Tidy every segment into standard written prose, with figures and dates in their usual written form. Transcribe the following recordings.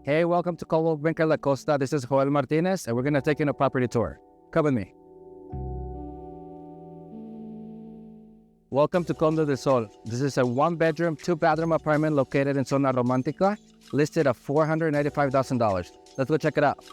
Hey, welcome to Coldwell Banker La Costa. This is Joel Martinez, and we're going to take you on a property tour. Come with me. Welcome to Condo del Sol. This is a one-bedroom, two-bathroom apartment located in Zona Romantica, listed at $495,000. Let's go check it out.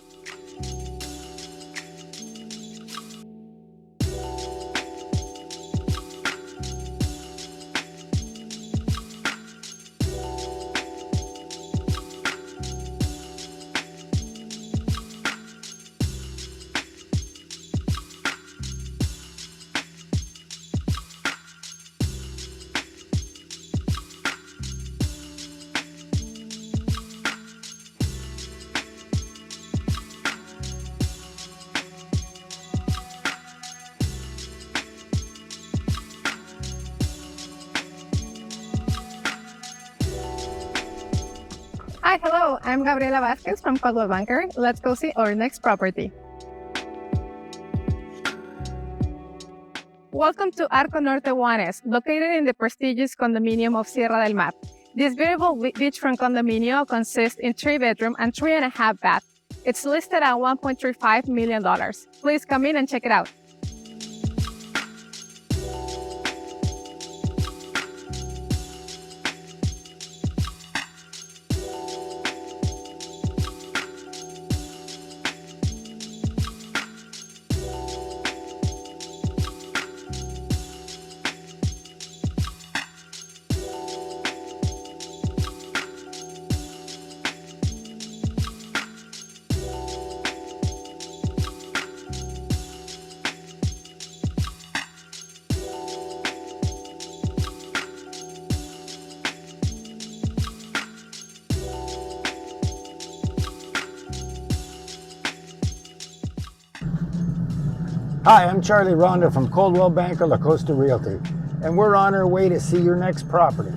Hi, hello, I'm Gabriela Vasquez from Coldwell Banker. Let's go see our next property. Welcome to Arco Norte Juanes, located in the prestigious condominium of Sierra del Mar. This beautiful beachfront condominium consists in 3-bedroom and 3.5 bath. It's listed at $1.35 million. Please come in and check it out. Hi, I'm Charlie Ronda from Coldwell Banker La Costa Realty, and we're on our way to see your next property.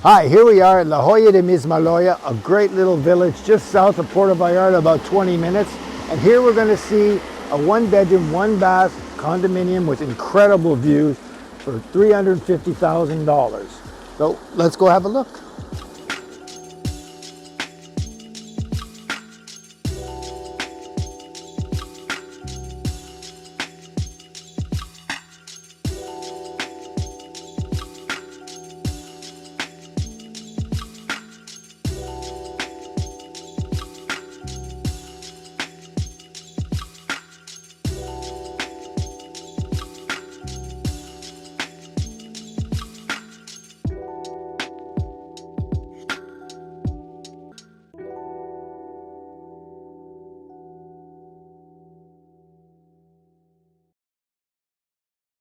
Hi, here we are at La Joya de Mismaloya, a great little village just south of Puerto Vallarta, about 20 minutes. And here we're going to see a 1-bedroom, 1-bath condominium with incredible views for $350,000. So let's go have a look.